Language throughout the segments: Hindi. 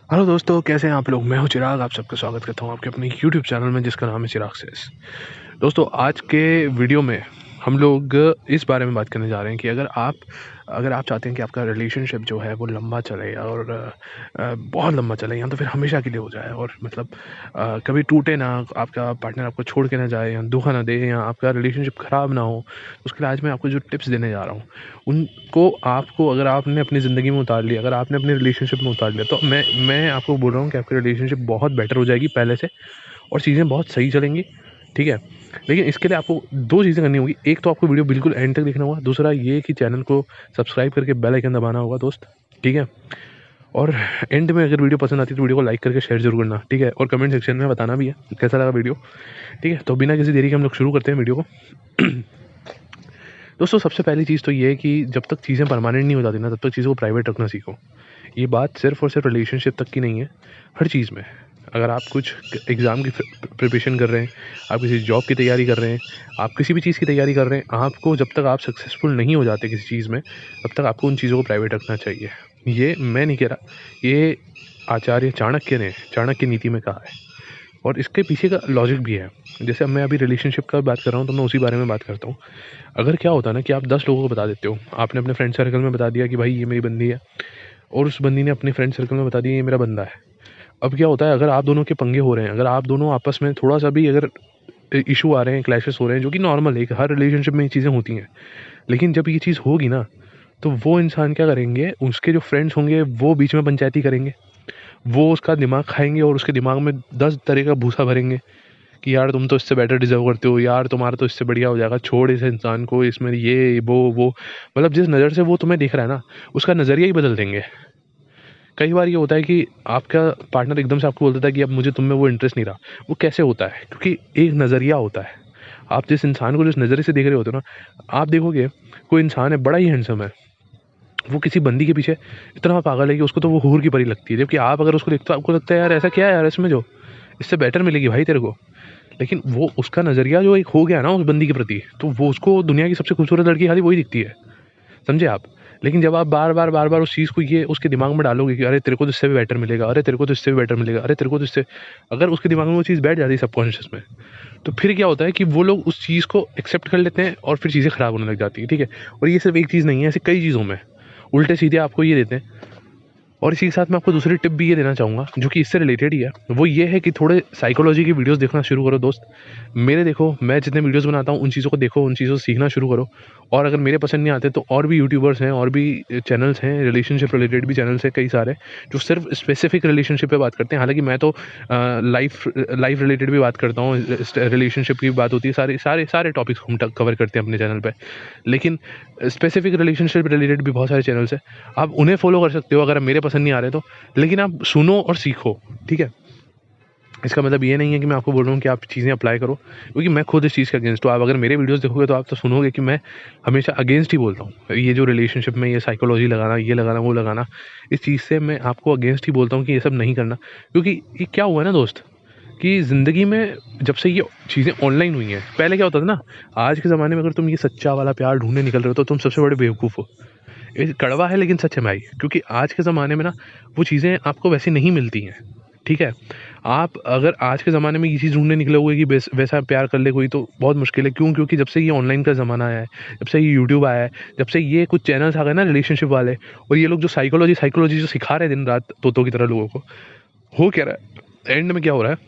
हेलो दोस्तों, कैसे हैं आप लोग। मैं हूं चिराग, आप सबका स्वागत करता हूं आपके अपने यूट्यूब चैनल में जिसका नाम है चिराग सेस। दोस्तों, आज के वीडियो में हम लोग इस बारे में बात करने जा रहे हैं कि अगर आप चाहते हैं कि आपका रिलेशनशिप जो है वो लंबा चले और बहुत लंबा चले, या तो फिर हमेशा के लिए हो जाए और मतलब कभी टूटे ना, आपका पार्टनर आपको छोड़ के ना जाए या धोखा ना दे या आपका रिलेशनशिप ख़राब ना हो, उसके लिए आज मैं आपको जो टिप्स देने जा रहा हूँ उनको आपको, अगर आपने अपनी ज़िंदगी में उतार लिया, अगर आपने अपने रिलेशनशिप में उतार लिया, तो मैं आपको बोल रहा हूँ कि आपकी रिलेशनशिप बहुत बेटर हो जाएगी पहले से और चीज़ें बहुत सही चलेंगी। ठीक है? लेकिन इसके लिए आपको 2 चीज़ें करनी होगी। एक तो आपको वीडियो बिल्कुल एंड तक देखना होगा, दूसरा ये कि चैनल को सब्सक्राइब करके बेल आइकन दबाना होगा दोस्त। ठीक है? और एंड में अगर वीडियो पसंद आती है तो वीडियो को लाइक करके शेयर ज़रूर करना। ठीक है? और कमेंट सेक्शन में बताना भी है कि कैसा लगा वीडियो। ठीक है? तो बिना किसी देरी के हम लोग शुरू करते हैं वीडियो को। दोस्तों, सबसे पहली चीज़ तो ये है कि जब तक चीज़ें परमानेंट नहीं हो जाती ना, तब तक चीज़ों को प्राइवेट रखना सीखो। ये बात सिर्फ़ और सिर्फ़ रिलेशनशिप तक की नहीं है, हर चीज़ में। अगर आप कुछ एग्ज़ाम की प्रिपरेशन कर रहे हैं, आप किसी जॉब की तैयारी कर रहे हैं, आप किसी भी चीज़ की तैयारी कर रहे हैं, आपको जब तक आप सक्सेसफुल नहीं हो जाते किसी चीज़ में, तब तक आपको उन चीज़ों को प्राइवेट रखना चाहिए। ये मैं नहीं कह रहा, ये आचार्य चाणक्य ने चाणक्य नीति में कहा है और इसके पीछे का लॉजिक भी है। जैसे अब मैं अभी रिलेशनशिप का बात कर रहा हूँ, तो मैं उसी बारे में बात करता हूँ। अगर क्या होता है ना कि आप 10 लोगों को बता देते हो, आपने अपने फ्रेंड सर्कल में बता दिया कि भाई ये मेरी बंदी है, और उस बंदी ने अपने फ्रेंड सर्कल में बता दिया ये मेरा बंदा है। अब क्या होता है, अगर आप दोनों के पंगे हो रहे हैं, अगर आप दोनों आपस में थोड़ा-सा भी अगर इश्यू आ रहे हैं, क्लैशेस हो रहे हैं, जो कि नॉर्मल है, हर रिलेशनशिप में ये चीज़ें होती हैं। लेकिन जब ये चीज़ होगी ना, तो वो इंसान क्या करेंगे, उसके जो फ्रेंड्स होंगे वो बीच में पंचायती करेंगे। वो उसका दिमाग खाएँगे और उसके दिमाग में 10 तरह का भूसा भरेंगे कि यार तुम तो इससे बेटर डिज़र्व करते हो, यार तुम्हारा तो इससे बढ़िया हो जाएगा, छोड़ इस इंसान को, इसमें ये, वो। मतलब जिस नज़र से वो तुम्हें देख रहा है ना, उसका नज़रिया ही बदल देंगे। कई बार ये होता है कि आपका पार्टनर एकदम से आपको बोल देता है कि अब मुझे तुम में वो इंटरेस्ट नहीं रहा। वो कैसे होता है? क्योंकि एक नज़रिया होता है। आप जिस इंसान को जिस नज़रिए से देख रहे होते हो ना, आप देखोगे कोई इंसान है, बड़ा ही हैंडसम है, वो किसी बंदी के पीछे इतना पागल है कि उसको तो वो हूर की परी लगती है। जबकि आप अगर उसको देखते हो, आपको लगता है यार ऐसा क्या है यार इसमें, जो इससे बेटर मिलेगी भाई तेरे को। लेकिन वो उसका नज़रिया जो एक हो गया ना उस बंदी के प्रति, तो वो उसको दुनिया की सबसे खूबसूरत लड़की खाली वही दिखती है। समझे आप? लेकिन जब आप बार-बार उस चीज़ को ये उसके दिमाग में डालोगे कि अरे तेरे को तो इससे भी बेटर मिलेगा, अरे तेरे को तो इससे भी बेटर मिलेगा, अरे तेरे को तो इससे, अगर उसके दिमाग में वो चीज़ बैठ जाती है सबकॉन्शियस में, तो फिर क्या होता है कि वो लोग उस चीज़ को एक्सेप्ट कर लेते हैं और फिर चीज़ें खराब होने लग जाती हैं। ठीक है? और ये सिर्फ़ एक चीज़ नहीं है, ऐसे कई चीज़ों में उल्टे-सीधे आपको ये देते हैं। और इसी के साथ मैं आपको दूसरी टिप भी ये देना चाहूँगा, जो कि इससे रिलेटेड ही है। वो ये है कि थोड़े साइकोलॉजी की वीडियोज़ देखना शुरू करो दोस्त। मेरे देखो, मैं जितने वीडियोज़ बनाता हूँ, उन चीज़ों को देखो, उन चीज़ों से सीखना शुरू करो। और अगर मेरे पसंद नहीं आते तो और भी यूट्यूबर्स हैं, और भी चैनल्स हैं, रिलेशनशिप रिलेटेड भी चैनल्स हैं कई सारे, जो सिर्फ़ स्पेसिफ़िक रिलेशनशिप पे बात करते हैं। हालाँकि मैं तो लाइफ़ लाइफ़ रिलेटेड भी बात करता हूँ, रिलेशनशिप की बात होती है, सारे सारे सारे टॉपिक्स हम कवर करते हैं अपने चैनल पे। लेकिन स्पेसिफ़िक रिलेशनशिप रिलेटेड भी बहुत सारे चैनल्स हैं। आप उन्हें फ़ॉलो कर सकते हो अगर मेरे पसंद नहीं आ रहे तो। लेकिन आप सुनो और सीखो, ठीक है? इसका मतलब ये नहीं है कि मैं आपको बोल रहा हूँ कि आप चीज़ें अप्लाई करो, क्योंकि मैं खुद इस चीज़ के अगेंस्ट हूँ। आप अगर मेरे वीडियोज़ देखोगे तो आप तो सुनोगे कि मैं हमेशा अगेंस्ट ही बोलता हूँ। ये जो रिलेशनशिप में ये साइकोलॉजी लगाना, ये लगाना, वो लगाना, इस चीज़ से मैं आपको अगेंस्ट ही बोलता हूँ कि ये सब नहीं करना। क्योंकि ये क्या हुआ है ना दोस्त, कि ज़िंदगी में जब से ये चीज़ें ऑनलाइन हुई हैं, पहले क्या होता था ना, आज के ज़माने में अगर तुम ये सच्चा वाला प्यार ढूँढने निकल रहे हो तो तुम सबसे बड़े बेवकूफ़ हो। ये कड़वा है लेकिन सच है भाई, क्योंकि आज के ज़माने में ना वो चीज़ें आपको वैसी नहीं मिलती हैं। ठीक है? आप अगर आज के ज़माने में ये चीज़ ढूँढने निकले हुए कि वैसा प्यार कर ले कोई, तो बहुत मुश्किल है। क्यों? क्योंकि जब से ये ऑनलाइन का ज़माना आया है, जब से ये यूट्यूब आया है, जब से ये कुछ चैनल्स आ गए ना रिलेशनशिप वाले, और ये लोग जो साइकोलॉजी साइकोलॉजी जो सिखा रहे हैं दिन रात तोतों की तरह लोगों को, हो क्या रहा है? एंड में क्या हो रहा है?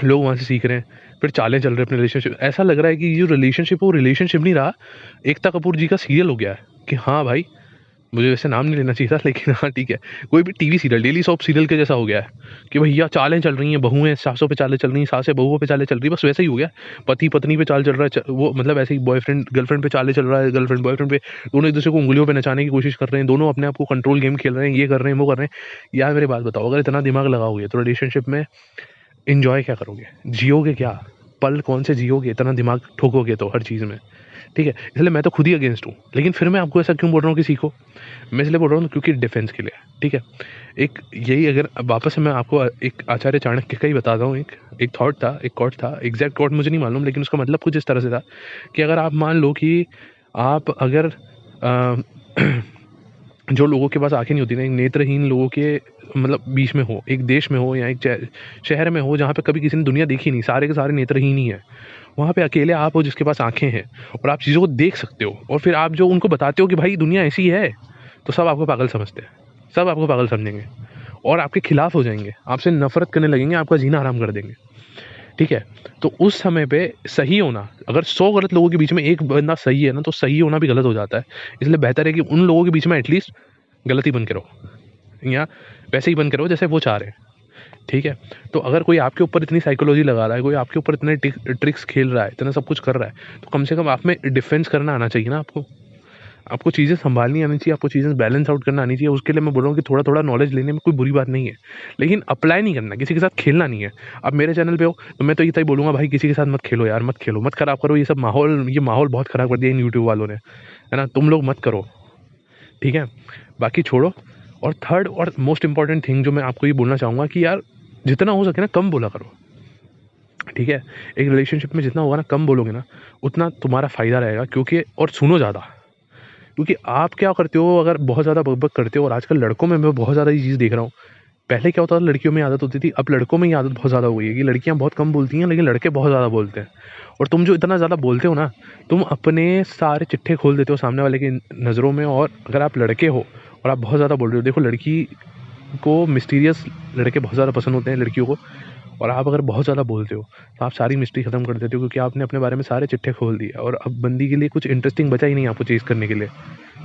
लोग वहाँ से सीख रहे हैं, फिर चालें चल रहे हैं अपने रिलेशनशिप। ऐसा लग रहा है कि ये जो रिलेशनशिप है वो रिलेशनशिप नहीं रहा, एकता कपूर जी का सीरियल हो गया है। कि हाँ भाई, मुझे वैसे नाम नहीं लेना चाहिए था, लेकिन हाँ ठीक है, कोई भी TV serial, daily soap serial के जैसा हो गया है कि भैया चालें चल रही हैं, बहुएँ सासों पे चालें चल रही हैं, सासें बहुओं पे चालें चल रही हैं, बस वैसा ही हो गया है। पति पत्नी पे चाल चल रहा है, वो मतलब ऐसे ही बॉयफ्रेंड गर्लफ्रेंड पे चालें चल रहा है, गर्लफ्रेंड बॉयफ्रेंड पे, दोनों एक दूसरे को उँगलियों पे नचाने की कोशिश कर रहे हैं, दोनों अपने आप को कंट्रोल गेम खेल रहे हैं, ये कर रहे हैं, वो कर रहे हैं। यार मेरी बात बताओ, अगर इतना दिमाग लगाओगे तो रिलेशनशिप में एन्जॉय क्या करोगे? जियोगे क्या? पल कौन से जियोगे, इतना दिमाग ठोकोगे तो हर चीज़ में, ठीक है? इसलिए मैं तो खुद ही अगेंस्ट हूँ। लेकिन फिर मैं आपको ऐसा क्यों बोल रहा हूँ कि सीखो? मैं इसलिए बोल रहा हूँ क्योंकि डिफेंस के लिए, ठीक है? एक यही, अगर अब वापस से मैं आपको एक आचार्य चाणक्य का ही बताता हूँ, एक एक थॉट था, एक कोट था, एग्ज़ैक्ट कोट मुझे नहीं मालूम, लेकिन उसका मतलब कुछ इस तरह से था कि अगर आप मान लो कि आप अगर अ जो लोगों के पास आँखें नहीं होती ना, एक नेत्रहीन लोगों के मतलब बीच में हो, एक देश में हो या एक शहर में हो जहाँ पे कभी किसी ने दुनिया देखी नहीं, सारे के सारे नेत्रहीन ही हैं। वहाँ पे अकेले आप हो जिसके पास आँखें हैं और आप चीज़ों को देख सकते हो, और फिर आप जो उनको बताते हो कि भाई दुनिया ऐसी है, तो सब आपको पागल समझते हैं, सब आपको पागल समझेंगे और आपके खिलाफ हो जाएँगे, आपसे नफ़रत करने लगेंगे, आपका जीना हराम कर देंगे, ठीक है? तो उस समय पे सही होना, अगर 100 गलत लोगों के बीच में एक बंदा सही है ना, तो सही होना भी गलत हो जाता है। इसलिए बेहतर है कि उन लोगों के बीच में एटलीस्ट गलत ही बन के रहो, या वैसे ही बन के रहो जैसे वो चाह रहे हैं, ठीक है? तो अगर कोई आपके ऊपर इतनी साइकोलॉजी लगा रहा है, कोई आपके ऊपर इतने ट्रिक्स खेल रहा है, इतना सब कुछ कर रहा है, तो कम से कम आप में डिफेंस करना आना चाहिए ना आपको। आपको चीज़ें सँभालनी आनी चाहिए, आपको चीज़ें बैलेंस आउट करना आनी चाहिए। उसके लिए मैं बोल रहा हूँ कि थोड़ा-थोड़ा नॉलेज लेने में कोई बुरी बात नहीं है। लेकिन अप्लाई नहीं करना, किसी के साथ खेलना नहीं है। आप मेरे चैनल पे हो, तो मैं तो इतना ही बोलूँगा, भाई किसी के साथ मत खेलो यार, मत खेलो, मत खराब करो ये माहौल बहुत खराब कर दिया इन यूट्यूब वालों ने, है ना? तुम लोग मत करो, ठीक है? बाकी छोड़ो। और थर्ड और मोस्ट इम्पोर्टेंट थिंग जो मैं आपको ये बोलना चाहूँगा कि यार जितना हो सके ना कम बोला करो, ठीक है? एक रिलेशनशिप में जितना होगा ना कम बोलोगे ना, उतना तुम्हारा फ़ायदा रहेगा, क्योंकि और सुनो ज़्यादा। क्योंकि आप क्या करते हो, अगर बहुत ज़्यादा बक-बक करते हो, और आजकल लड़कों में मैं बहुत ज़्यादा ये चीज़ देख रहा हूँ। पहले क्या होता था, लड़कियों में आदत होती थी, अब लड़कों में ये आदत बहुत ज़्यादा हो गई है कि लड़कियाँ बहुत कम बोलती हैं, लेकिन लड़के बहुत ज़्यादा बोलते हैं। और तुम जो इतना ज़्यादा बोलते हो ना, तुम अपने सारे चिट्ठे खोल देते हो सामने वाले की नज़रों में। और अगर आप लड़के हो और आप बहुत ज़्यादा बोल रहे हो, देखो लड़की को मिस्टीरियस लड़के बहुत ज़्यादा पसंद होते हैं लड़कियों को। और आप अगर बहुत ज़्यादा बोलते हो, तो आप सारी मिस्ट्री ख़त्म कर देते हो, क्योंकि आपने अपने बारे में सारे चिट्ठे खोल दिए और अब बंदी के लिए कुछ इंटरेस्टिंग बचा ही नहीं आपको चेज़ करने के लिए,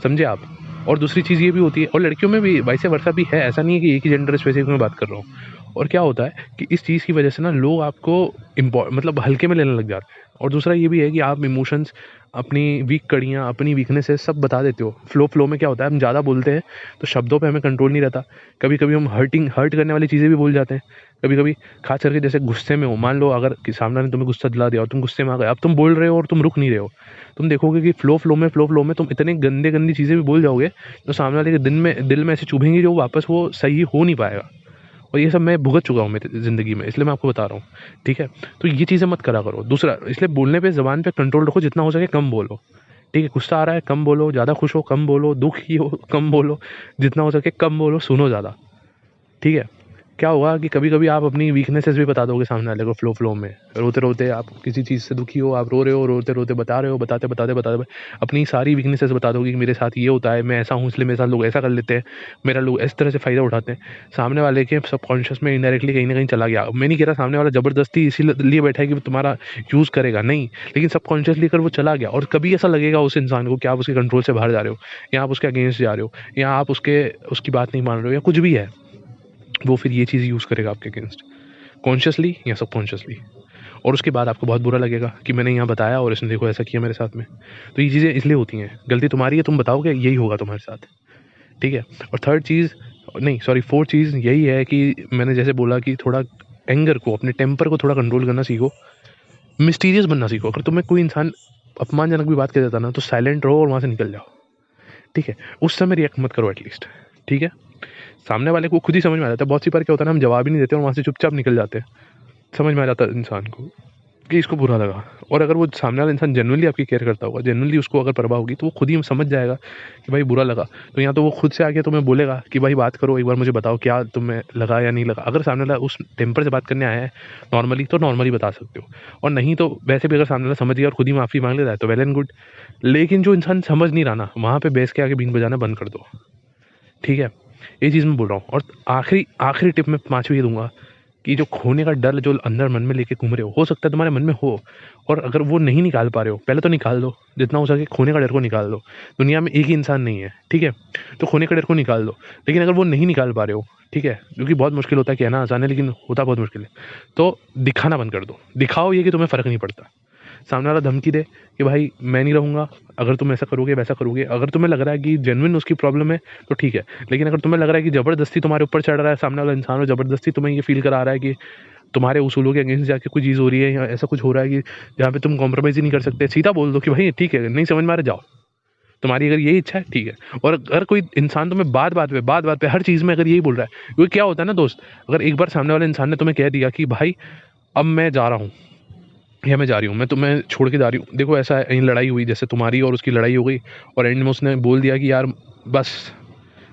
समझे आप? और दूसरी चीज़ ये भी होती है, और लड़कियों में भी वाइस वर्सा भी है, ऐसा नहीं है कि एक ही जेंडर स्पेसिफिक में बात कर रहा हूँ। और क्या होता है कि इस चीज़ की वजह से ना लोग आपको मतलब हल्के में लेने लग जाते हैं। और दूसरा ये भी है कि आप इमोशंस, अपनी वीक कड़ियाँ, अपनी वीकनेसेस सब बता देते हो। फ्लो में क्या होता है, हम ज़्यादा बोलते हैं तो शब्दों पे हमें कंट्रोल नहीं रहता। कभी-कभी हम हर्ट करने वाली चीज़ें भी बोल जाते हैं। कभी-कभी ख़ास करके जैसे गुस्से में हो, मान लो अगर कि सामने वाले ने तुम्हें गुस्सा दिला दिया और तुम गुस्से में आ गए, अब तुम बोल रहे हो और तुम रुक नहीं रहे हो। तुम देखोगे कि फ्लो में तुम इतनी गंदी चीज़ें भी बोल जाओगे, तो सामने वाले के दिल में ऐसे चुभेंगी जो वापस वो सही हो नहीं पाएगा। और ये सब मैं भुगत चुका हूँ मेरी ज़िंदगी में, इसलिए मैं आपको बता रहा हूँ, ठीक है? तो ये चीज़ें मत करा करो। दूसरा, इसलिए बोलने पे ज़ुबान पे कंट्रोल रखो, जितना हो सके कम बोलो, ठीक है? गुस्सा आ रहा है कम बोलो, ज़्यादा खुश हो कम बोलो, दुखी हो कम बोलो, जितना हो सके कम बोलो, सुनो ज़्यादा, ठीक है? क्या होगा कि कभी-कभी आप अपनी वीकनेसेस भी बता दोगे सामने वाले को फ्लो में। रोते-रोते आप किसी चीज़ से दुखी हो, आप रो रहे हो, रोते-रोते बता रहे हो, बताते-बताते अपनी सारी वीकनेसेस बता दोगे कि मेरे साथ ये होता है, मैं ऐसा हूँ इसलिए मेरे साथ लोग ऐसा कर लेते हैं, मेरा लोग इस तरह से फ़ायदा उठाते हैं। सामने वाले के सबकॉन्शियस में इनडायरेक्टली कहीं न कहीं चला गया। मैं नहीं कह रहा सामने वाला ज़बरदस्ती इसीलिए बैठा है कि वो तुम्हारा यूज़ करेगा, नहीं। लेकिन सबकॉन्शियसली अगर वो चला गया और कभी ऐसा लगेगा उस इंसान को कि आप उसके कंट्रोल से बाहर जा रहे हो, या आप उसके अगेंस्ट जा रहे हो, या आप उसकी बात नहीं मान रहे हो, या कुछ भी है, वो फिर ये चीज़ यूज़ करेगा आपके अगेंस्ट, कॉन्शियसली या सबकॉन्शियसली। और उसके बाद आपको बहुत बुरा लगेगा कि मैंने यहाँ बताया और इसने देखो ऐसा किया मेरे साथ में। तो ये चीज़ें इसलिए होती हैं, गलती तुम्हारी है, तुम बताओगे यही होगा तुम्हारे साथ, ठीक है? और थर्ड चीज़, नहीं सॉरी, फोर्थ चीज़ यही है कि मैंने जैसे बोला कि थोड़ा एंगर को, अपने टेम्पर को थोड़ा कंट्रोल करना सीखो, मिस्टीरियस बनना सीखो। अगर तुम्हें कोई इंसान अपमानजनक भी बात कर देता ना, तो साइलेंट रहो और वहाँ से निकल जाओ, ठीक है? उस समय रिएक्ट मत करो एटलीस्ट, ठीक है? सामने वाले को खुद ही समझ में आ जाता है। बहुत सी बार क्या होता है ना, हम जवाब ही नहीं देते और वहाँ से चुपचाप निकल जाते हैं। समझ में आ जाता है इंसान को कि इसको बुरा लगा। और अगर वो सामने वाला इंसान जेन्युइनली आपकी केयर करता होगा, जेन्युइनली उसको अगर परवाह होगी, तो वो खुद ही समझ जाएगा कि भाई बुरा लगा। तो या तो वो खुद से आके तुम्हें बोलेगा कि भाई बात करो, एक बार मुझे बताओ क्या तुम्हें लगा या नहीं लगा। अगर सामने वाला उस टेम्पर से बात करने आया है नॉर्मली, तो नॉर्मली बता सकते हो। और नहीं तो वैसे भी अगर सामने वाला समझ गया और खुद ही माफ़ी माँग लेता है, तो वेल एंड गुड। लेकिन जो इंसान समझ नहीं रहा ना, वहाँ पे बेस के आगे बीन बजाना बंद कर दो, ठीक है? ये चीज़ मैं बोल रहा हूँ। और आखिरी टिप मैं 5वीं ये दूँगा कि जो खोने का डर जो अंदर मन में लेके घूम रहे हो सकता है तुम्हारे मन में हो, और अगर वो नहीं निकाल पा रहे हो, पहले तो निकाल दो, जितना हो सके खोने का डर को निकाल दो। दुनिया में एक ही इंसान नहीं है, ठीक है? तो खोने का डर को निकाल दो। लेकिन अगर वो नहीं निकाल पा रहे हो, ठीक है? जो कि बहुत मुश्किल होता है, कहना आसान है लेकिन होता बहुत मुश्किल है। तो दिखाना बंद कर दो। दिखाओ ये कि तुम्हें फ़र्क नहीं पड़ता। सामने वाला धमकी दे कि भाई मैं नहीं रहूँगा, अगर तुम ऐसा करोगे, वैसा करोगे। अगर तुम्हें लग रहा है कि जेन्युइन उसकी प्रॉब्लम है, तो ठीक है। लेकिन अगर तुम्हें लग रहा है कि ज़बरदस्ती तुम्हारे ऊपर चढ़ रहा है सामने वाला इंसान, और ज़बरदस्ती तुम्हें ये फ़ील करा रहा है कि तुम्हारे उसूलों के अगेंस्ट जाके कोई चीज़ हो रही है, या ऐसा कुछ हो रहा है कि जहाँ पे तुम कॉम्प्रोमाइज़ ही नहीं कर सकते, सीधा बोल दो कि भाई ठीक है, नहीं समझ में आ रहा, जाओ। तुम्हारी अगर यही इच्छा है, ठीक है। और अगर कोई इंसान तुम्हें बात-बात पे हर चीज़ में अगर यही बोल रहा है, क्योंकि क्या होता है ना दोस्त, अगर एक बार सामने वाले इंसान ने तुम्हें कह दिया कि भाई अब मैं जा रहा हूँ, या मैं जा रही हूँ, मैं तुम्हें छोड़ के जा रही हूँ। देखो ऐसा है, कहीं लड़ाई हुई, जैसे तुम्हारी और उसकी लड़ाई हो गई, और एंड में उसने बोल दिया कि यार बस,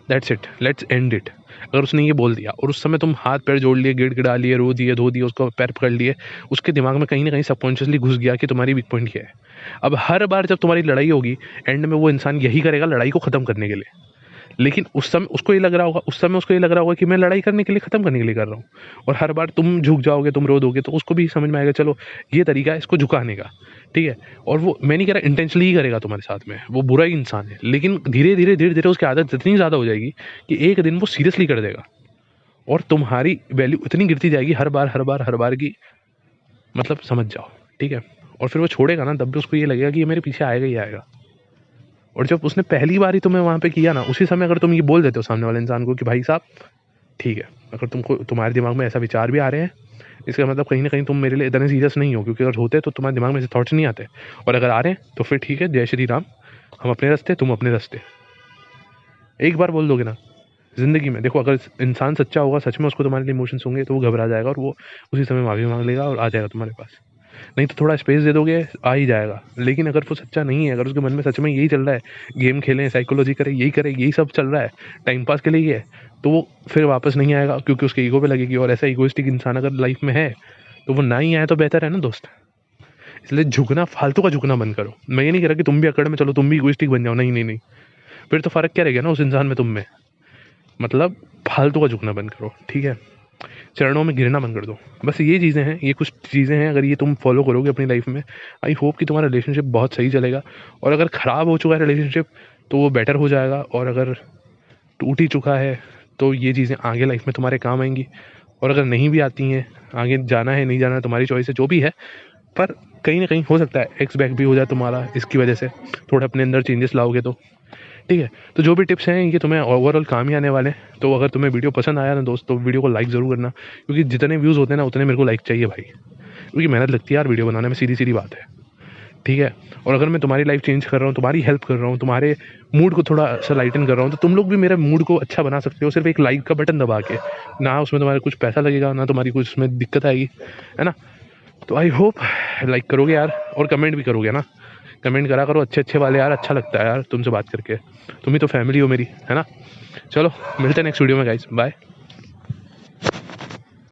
that's it, let's end it. अगर उसने ये बोल दिया और उस समय तुम हाथ पैर जोड़ लिए, गिड़गिड़ा लिए, रो दिए, धो दिए, उसको पैर पकड़ लिए, उसके दिमाग में कहीं ना कहीं सबकॉन्शियसली घुस गया कि तुम्हारी वीक पॉइंट क्या है। अब हर बार जब तुम्हारी लड़ाई होगी, एंड में वो इंसान यही करेगा लड़ाई को ख़त्म करने के लिए। लेकिन उस समय उसको ये लग रहा होगा, उस समय उसको ये लग रहा होगा कि मैं लड़ाई करने के लिए, ख़त्म करने के लिए कर रहा हूँ। और हर बार तुम झुक जाओगे, तुम रो दोगे, तो उसको भी समझ में आएगा चलो ये तरीका है इसको झुकाने का, ठीक है। और वो, मैं नहीं कह रहा इंटेंशनली ही करेगा तुम्हारे साथ में, वो बुरा ही इंसान है, लेकिन धीरे धीरे धीरे धीरे उसकी आदत इतनी ज़्यादा हो जाएगी कि एक दिन वो सीरियसली कर देगा और तुम्हारी वैल्यू इतनी गिरती जाएगी हर बार हर बार हर बार की, मतलब समझ जाओ, ठीक है। और फिर वो छोड़ेगा ना, तब भी उसको ये लगेगा कि ये मेरे पीछे आएगा ही आएगा। और जब उसने पहली बार ही तुम्हें वहाँ पे किया ना, उसी समय अगर तुम ये बोल देते हो सामने वाले इंसान को कि भाई साहब ठीक है, अगर तुमको, तुम्हारे दिमाग में ऐसा विचार भी आ रहे हैं, इसका मतलब कहीं ना कहीं तुम मेरे लिए इतने सीरियस नहीं हो, क्योंकि अगर होते तो तुम्हारे दिमाग में ऐसे थॉट्स नहीं आते। और अगर आ रहे हैं तो फिर ठीक है, जय श्री राम, हम अपने रास्ते, तुम अपने रास्ते। एक बार बोल दोगे ना ज़िंदगी में, देखो अगर इंसान सच्चा होगा, सच में उसको तुम्हारे लिए इमोशंस होंगे, तो वो घबरा जाएगा और वो उसी समय माफ़ी मांग लेगा और आ जाएगा तुम्हारे पास। नहीं तो थोड़ा स्पेस दे दोगे, आ ही जाएगा। लेकिन अगर वो सच्चा नहीं है, अगर उसके मन में सच में यही चल रहा है, गेम खेलें, साइकोलॉजी करें, यही सब चल रहा है, टाइम पास के लिए ही है, तो वो फिर वापस नहीं आएगा, क्योंकि उसके ईगो पे लगेगी। और ऐसा ईगोइस्टिक इंसान अगर लाइफ में है तो वो ना ही आए तो बेहतर है ना दोस्त। इसलिए झुकना, फालतू का झुकना बंद करो। मैं ये नहीं कह रहा कि तुम भी अकड़ में चलो, तुम भी ईगोइस्टिक बन जाओ, नहीं नहीं नहीं, फिर तो फ़र्क क्या रह गया ना उस इंसान में, तुम में। मतलब फालतू का झुकना बंद करो, ठीक है। चरणों में गिरना बंद कर दो। बस ये चीज़ें हैं, ये कुछ चीज़ें हैं, अगर ये तुम फॉलो करोगे अपनी लाइफ में, आई होप कि तुम्हारा रिलेशनशिप बहुत सही चलेगा। और अगर ख़राब हो चुका है रिलेशनशिप तो वो बेटर हो जाएगा, और अगर टूट ही चुका है तो ये चीज़ें आगे लाइफ में तुम्हारे काम आएंगी। और अगर नहीं भी आती हैं, आगे जाना है नहीं जाना है तुम्हारी चॉइस है, जो भी है, पर कहीं ना कहीं हो सकता है एक्स बैक भी हो जाए तुम्हारा इसकी वजह से, थोड़ा अपने अंदर चेंजेस लाओगे तो, ठीक है। तो जो भी टिप्स हैं ये तुम्हें ओवरऑल काम ही आने वाले हैं। तो अगर तुम्हें वीडियो पसंद आया ना दोस्त, तो वीडियो को लाइक ज़रूर करना, क्योंकि जितने व्यूज़ होते हैं ना उतने मेरे को लाइक चाहिए भाई, क्योंकि मेहनत लगती है यार वीडियो बनाने में, सीधी सीधी बात है, ठीक है। और अगर मैं तुम्हारी लाइफ चेंज कर रहा हूँ, तुम्हारी हेल्प कर रहा हूँ, तुम्हारे मूड को थोड़ा सा लाइटन कर रहा हूँ, तो तुम लोग भी मेरे मूड को अच्छा बना सकते हो सिर्फ एक लाइक का बटन दबा के। ना उसमें तुम्हारा कुछ पैसा लगेगा, ना तुम्हारी कुछ उसमें दिक्कत आएगी, है ना। तो आई होप लाइक करोगे यार, और कमेंट भी करोगे ना, कमेंट करा करो अच्छे अच्छे वाले यार, अच्छा लगता है यार तुमसे बात करके, तुम ही तो फैमिली हो मेरी, है ना। चलो मिलते हैं नेक्स्ट वीडियो में गाइस, बाय।